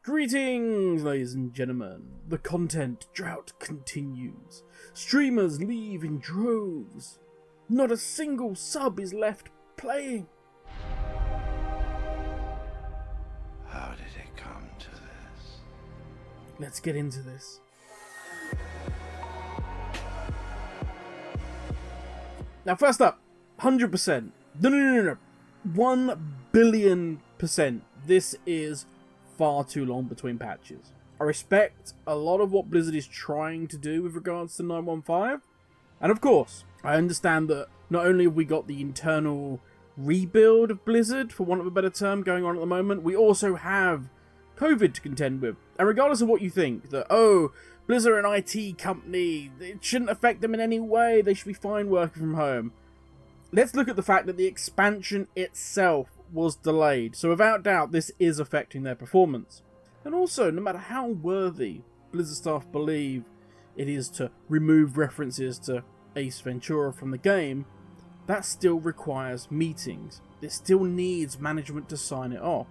Greetings, ladies and gentlemen. The content drought continues. Streamers leave in droves. Not a single sub is left playing. How did it come to this? Let's get into this. Now, first up, 100%. No. 1 billion%. This is far too long between patches. I respect a lot of what Blizzard is trying to do with regards to 915. And of course, I understand that not only have we got the internal rebuild of Blizzard, for want of a better term, going on at the moment, we also have COVID to contend with. And regardless of what you think, that, oh, Blizzard are an IT company, it shouldn't affect them in any way, they should be fine working from home. Let's look at the fact that the expansion itself was delayed, so without doubt this is affecting their performance. And also, no matter how worthy Blizzard staff believe it is to remove references to Ace Ventura from the game, that still requires meetings. It still needs management to sign it off,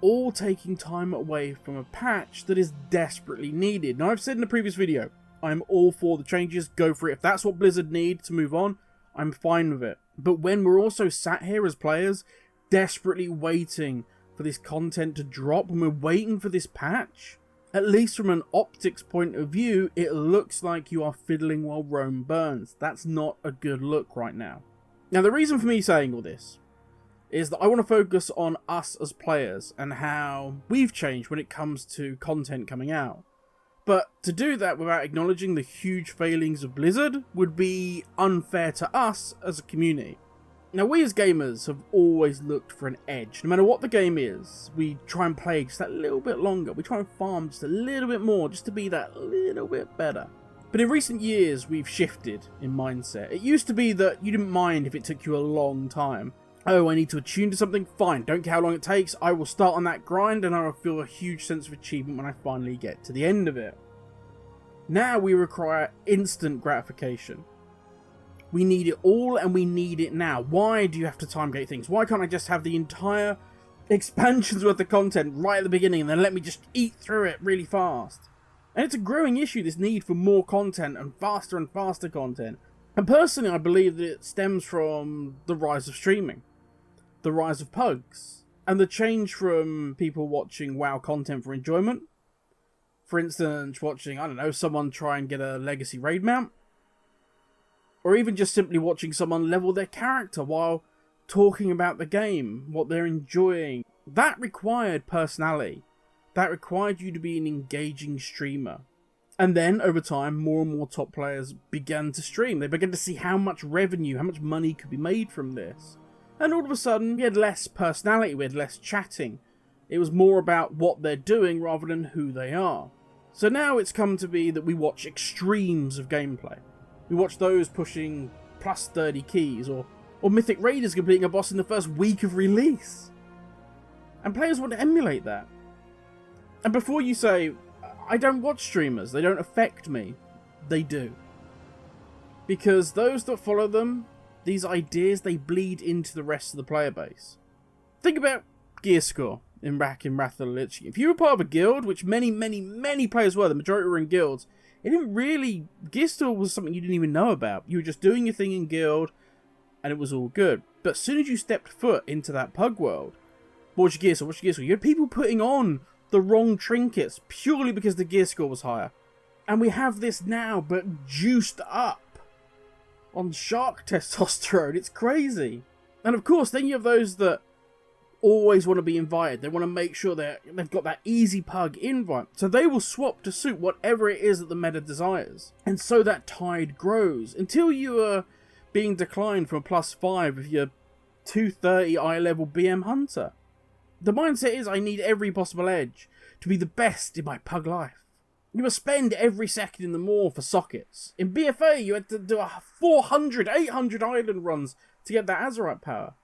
all taking time away from a patch that is desperately needed. Now, I've said in the previous video, I'm all for the changes, go for it. If that's what Blizzard need to move on, I'm fine with it. But when we're also sat here as players, desperately waiting for this content to drop, and we're waiting for this patch, at least from an optics point of view, it looks like you are fiddling while Rome burns. That's not a good look right now. Now, the reason for me saying all this is that I want to focus on us as players and how we've changed when it comes to content coming out. But to do that without acknowledging the huge failings of Blizzard would be unfair to us as a community. Now, we as gamers have always looked for an edge. No matter what the game is, we try and play just that little bit longer. We try and farm just a little bit more, just to be that little bit better. But in recent years, we've shifted in mindset. It used to be that you didn't mind if it took you a long time. Oh, I need to attune to something? Fine, don't care how long it takes. I will start on that grind and I will feel a huge sense of achievement when I finally get to the end of it. Now we require instant gratification. We need it all and we need it now. Why do you have to timegate things? Why can't I just have the entire expansion's worth of content right at the beginning and then let me just eat through it really fast? And it's a growing issue, this need for more content and faster content. And personally, I believe that it stems from the rise of streaming, the rise of pugs, and the change from people watching WoW content for enjoyment. For instance, watching, I don't know, someone try and get a legacy raid mount. Or even just simply watching someone level their character while talking about the game, what they're enjoying. That required personality. That required you to be an engaging streamer. And then, over time, more and more top players began to stream. They began to see how much revenue, how much money could be made from this. And all of a sudden, we had less personality, we had less chatting. It was more about what they're doing rather than who they are. So now it's come to be that we watch extremes of gameplay. We watch those pushing plus 30 keys, or Mythic Raiders completing a boss in the first week of release. And players want to emulate that. And before you say, I don't watch streamers, they don't affect me, they do. Because those that follow them, these ideas, they bleed into the rest of the player base. Think about gear score in Wrath of the Lich King. If you were part of a guild, which many players were, the majority were in guilds, it didn't really... Gear score was something you didn't even know about. You were just doing your thing in guild, and it was all good. But as soon as you stepped foot into that pug world, what's your gear score? What's your gear score? You had people putting on the wrong trinkets purely because the gear score was higher. And we have this now, but juiced up on shark testosterone. It's crazy. And of course, then you have those that always want to be invited. They want to make sure they've got that easy pug invite. So they will swap to suit whatever it is that the meta desires. And so that tide grows until you are being declined from a +5 with your 230 eye level BM hunter. The mindset is, I need every possible edge to be the best in my pug life. You must spend every second in the maw for sockets. In BFA, you had to do 400, 800 island runs to get that Azerite power.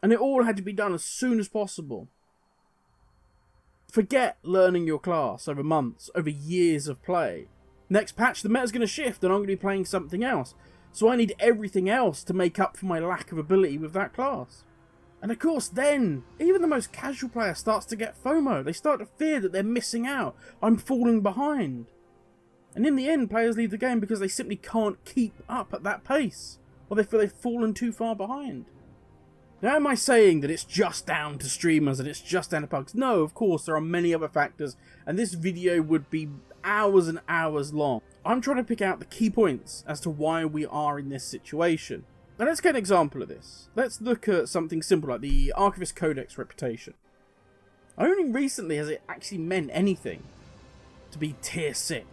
And it all had to be done as soon as possible. Forget learning your class over months, over years of play. Next patch, the meta's going to shift and I'm going to be playing something else. So I need everything else to make up for my lack of ability with that class. And of course then, even the most casual player starts to get FOMO. They start to fear that they're missing out. I'm falling behind. And in the end, players leave the game because they simply can't keep up at that pace. Or they feel they've fallen too far behind. Now, am I saying that it's just down to streamers and it's just down to bugs? No, of course, there are many other factors. And this video would be hours and hours long. I'm trying to pick out the key points as to why we are in this situation. Now let's get an example of this. Let's look at something simple like the Archivist Codex reputation. Only recently has it actually meant anything to be tier 6.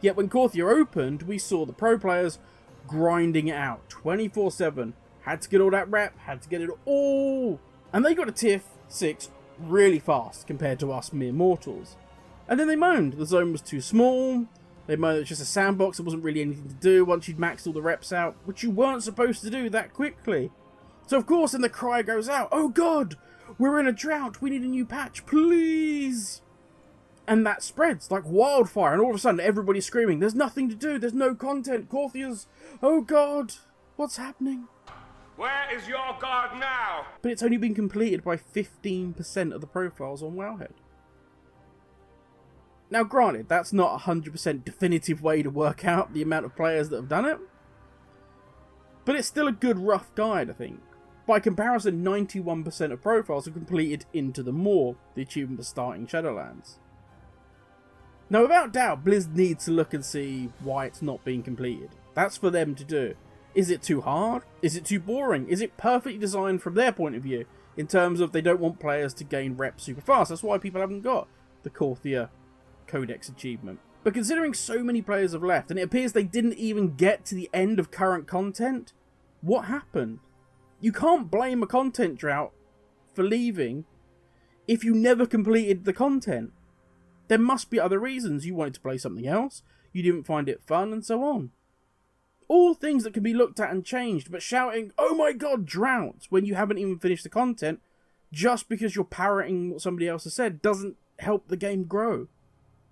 Yet when Korthia opened, we saw the pro players grinding it out 24/7. Had to get all that rep, had to get it all. And they got to tier 6 really fast compared to us mere mortals. And then they moaned the zone was too small. They moaned it was just a sandbox, there wasn't really anything to do once you'd maxed all the reps out, which you weren't supposed to do that quickly. So of course then the cry goes out, oh god, we're in a drought, we need a new patch, please. And that spreads like wildfire, and all of a sudden everybody's screaming, there's nothing to do, there's no content, Korthia's, oh god, what's happening? Where is your god now? But it's only been completed by 15% of the profiles on Wowhead. Now granted, that's not a 100% definitive way to work out the amount of players that have done it, but it's still a good rough guide, I think. By comparison, 91% of profiles are completed into the Maw, the achievement for starting Shadowlands. Now without doubt, Blizz needs to look and see why it's not being completed. That's for them to do. Is it too hard? Is it too boring? Is it perfectly designed from their point of view, in terms of they don't want players to gain reps super fast? That's why people haven't got the Korthia Codex achievement. But considering so many players have left, and it appears they didn't even get to the end of current content, what happened? You can't blame a content drought for leaving if you never completed the content. There must be other reasons. You wanted to play something else, you didn't find it fun, and so on. All things that can be looked at and changed, but shouting, oh my god, drought, when you haven't even finished the content, just because you're parroting what somebody else has said, doesn't help the game grow.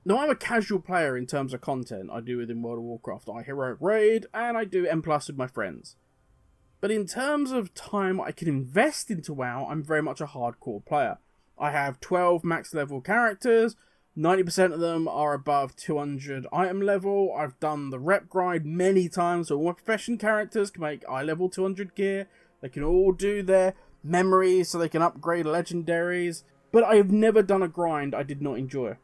Now, I'm a casual player in terms of content I do within World of Warcraft. I heroic raid, and I do M+ with my friends. But in terms of time I can invest into WoW, I'm very much a hardcore player. I have 12 max level characters, 90% of them are above 200 item level. I've done the rep grind many times, so all my profession characters can make eye level 200 gear. They can all do their memories so they can upgrade legendaries. But I have never done a grind I did not enjoy.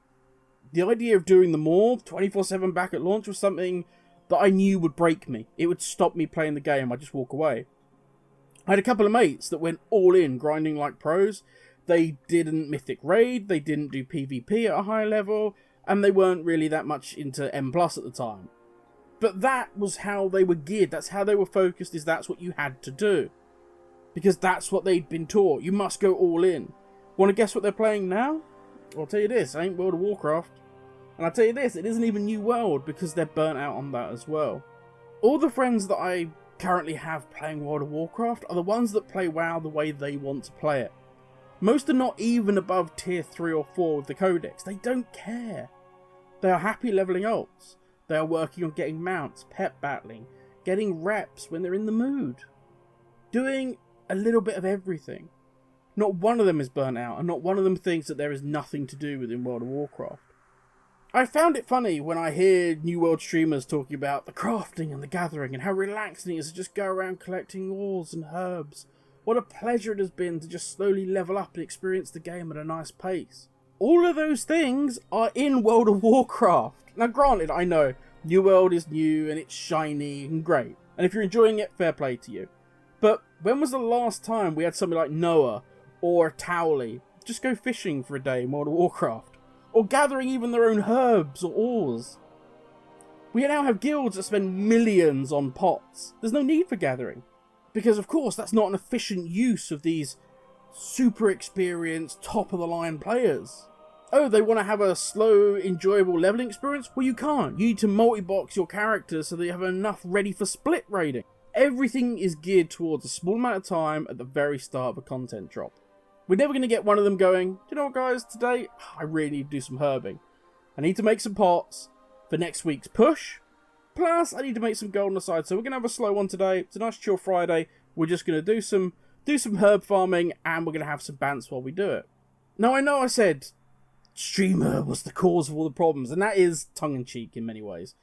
The idea of doing them all 24/7 back at launch was something that I knew would break me. It would stop me playing the game. I'd just walk away. I had a couple of mates that went all in, grinding like pros. They didn't mythic raid, they didn't do PvP at a high level, and they weren't really that much into M+ at the time. But that was how they were geared, that's how they were focused, is that's what you had to do. Because that's what they'd been taught, you must go all in. Want to guess what they're playing now? I'll tell you this, it ain't World of Warcraft. And I'll tell you this, it isn't even New World, because they're burnt out on that as well. All the friends that I currently have playing World of Warcraft are the ones that play WoW the way they want to play it. Most are not even above tier 3 or 4 with the Codex. They don't care. They are happy leveling ults. They are working on getting mounts, pet battling, getting reps when they're in the mood. Doing a little bit of everything. Not one of them is burnt out, and not one of them thinks that there is nothing to do within World of Warcraft. I found it funny when I hear New World streamers talking about the crafting and the gathering and how relaxing it is to just go around collecting ores and herbs. What a pleasure it has been to just slowly level up and experience the game at a nice pace. All of those things are in World of Warcraft. Now granted, I know, New World is new and it's shiny and great. And if you're enjoying it, fair play to you. But when was the last time we had something like Noah or Towley just go fishing for a day in World of Warcraft? Or gathering even their own herbs or ores? We now have guilds that spend millions on pots. There's no need for gathering. Because of course that's not an efficient use of these super experienced, top-of-the-line players. Oh, they want to have a slow, enjoyable leveling experience? Well, you can't. You need to multi-box your characters so that you have enough ready for split raiding. Everything is geared towards a small amount of time at the very start of a content drop. We're never going to get one of them going, do you know what guys, today I really need to do some herbing. I need to make some pots for next week's push. Plus, I need to make some gold on the side, so we're going to have a slow one today. It's a nice chill Friday. We're just going to do some do some herb farming, and we're going to have some bants while we do it. Now, I know I said streamer was the cause of all the problems, and that is tongue-in-cheek in many ways.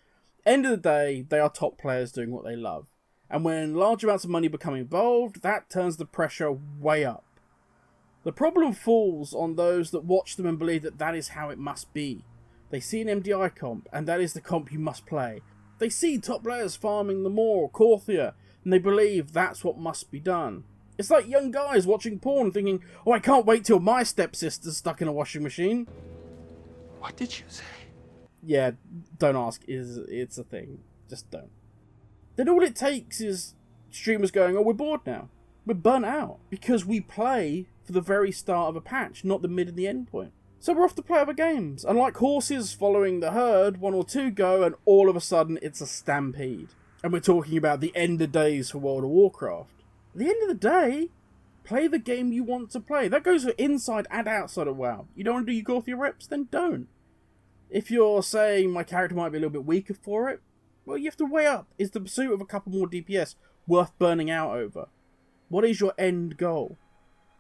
End of the day, they are top players doing what they love. And when large amounts of money become involved, that turns the pressure way up. The problem falls on those that watch them and believe that that is how it must be. They see an MDI comp, and that is the comp you must play. They see top players farming the Maw or Korthia, and they believe that's what must be done. It's like young guys watching porn thinking, oh, I can't wait till my stepsister's stuck in a washing machine. What did you say? Yeah, don't ask. It's a thing. Just don't. Then all it takes is streamers going, oh, we're bored now. We're burnt out. Because we play for the very start of a patch, not the mid and the end point. So we're off to play other games. And like horses following the herd, one or two go, and all of a sudden it's a stampede. And we're talking about the end of days for World of Warcraft. At the end of the day, play the game you want to play. That goes for inside and outside of WoW. You don't want to do your Korthia reps? Then don't. If you're saying my character might be a little bit weaker for it, well, you have to weigh up. Is the pursuit of a couple more DPS worth burning out over? What is your end goal?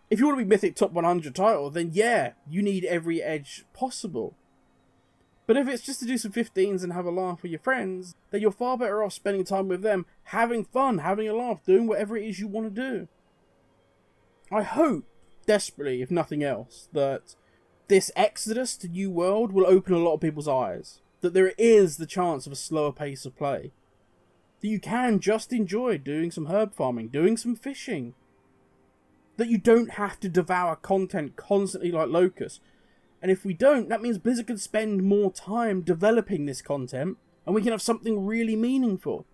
If you want to be Mythic Top 100 title, then yeah, you need every edge possible. But if it's just to do some 15s and have a laugh with your friends, then you're far better off spending time with them, having fun, having a laugh, doing whatever it is you want to do. I hope, desperately, if nothing else, that this exodus to New World will open a lot of people's eyes. That there is the chance of a slower pace of play. That you can just enjoy doing some herb farming, doing some fishing. That you don't have to devour content constantly like locusts. And if we don't, that means Blizzard can spend more time developing this content, and we can have something really meaningful.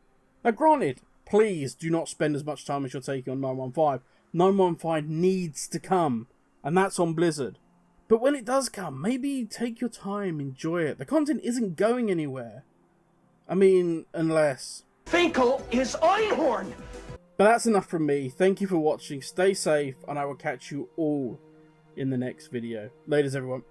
Now granted, please do not spend as much time as you're taking on 915. 915 needs to come, and that's on Blizzard. But when it does come, maybe take your time, enjoy it. The content isn't going anywhere. I mean, unless... Finkel is Einhorn! But that's enough from me. Thank you for watching, stay safe, and I will catch you all in the next video. Laters, everyone.